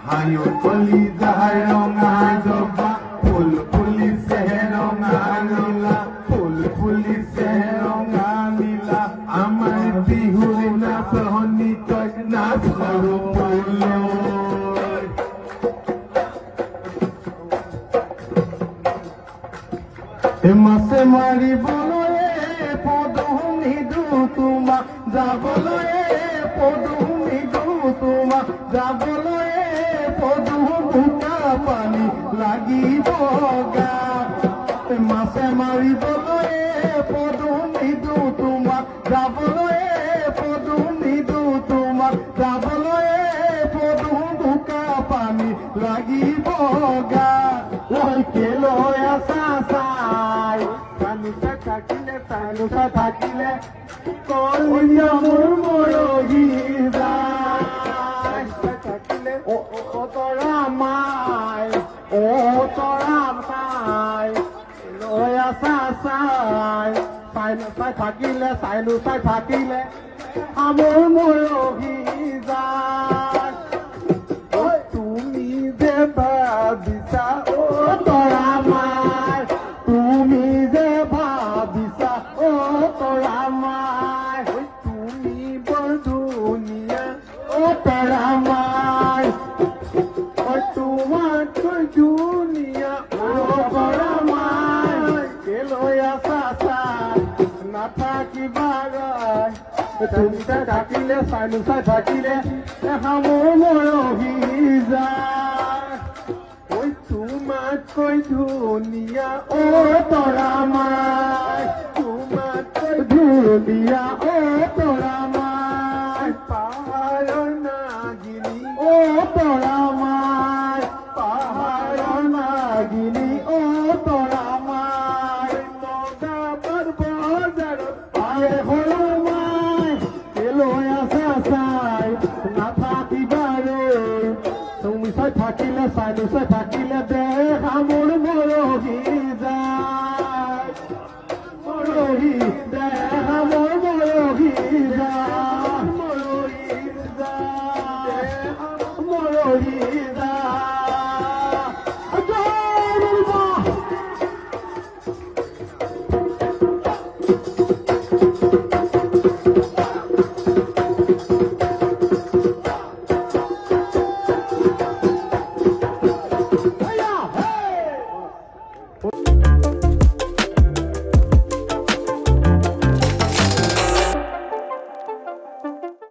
হায়ো কলি যাহার রঙা জবা ফুল ফুলিছে রঙা নীলা ফুল ফুলিছে রঙা নীলা আমার বিহুর নাচ নিতয় নাচ করো মাছে মারিবলৈ পদুমিদু তোমাক যাবলৈ পদুমিদু তোমাক যাবলৈ পদু বোকা পানী লাগিব গাত মাছে মাৰিবলৈ পদুমিদু তোমাক যাবলৈ পদুমিদু তোমাক যাবলৈ পদু বোকা পানী লাগিব গাত লৈ আছা চাই থাকিলে তালুকা থাকিলে কলিয়া মোৰ মৰহি যায় থাকিলে অ তৰা মাই অ তৰা মাই লৈ আছা চাই চাই থাকিলে চাইলো চাই থাকিলে মোৰ মৰহি যায় তুমি যে ভাবিছা অ তৰা মাই তুমি যে ভাবিছা অ তৰা মাই তুমি বৰ ধুনীয়া অ তৰা মাই তোমাতকৈ ধুনীয়া অ তৰা মাই লৈ আছা চাই নাথাকিবা তুমি চাই থাকিলে চাইলো চাই থাকিলে মোৰ মৰহি যায় তোমাতকৈ ধুনীয়া অ তৰা মাই তোমাতকৈ ধুনীয়া অ তৰা মাই পাহাৰৰ নাগিনী অ তৰা মাই পাহাৰৰ নাগিনী অ তৰা মাই নগাঁৱৰ বজাৰত পায় সৰু মাই লৈ আছা চাই নাথাকিবা ৰে তুমি চাই থাকিলে চাইলো চাই থাকিলে দেখা মোৰ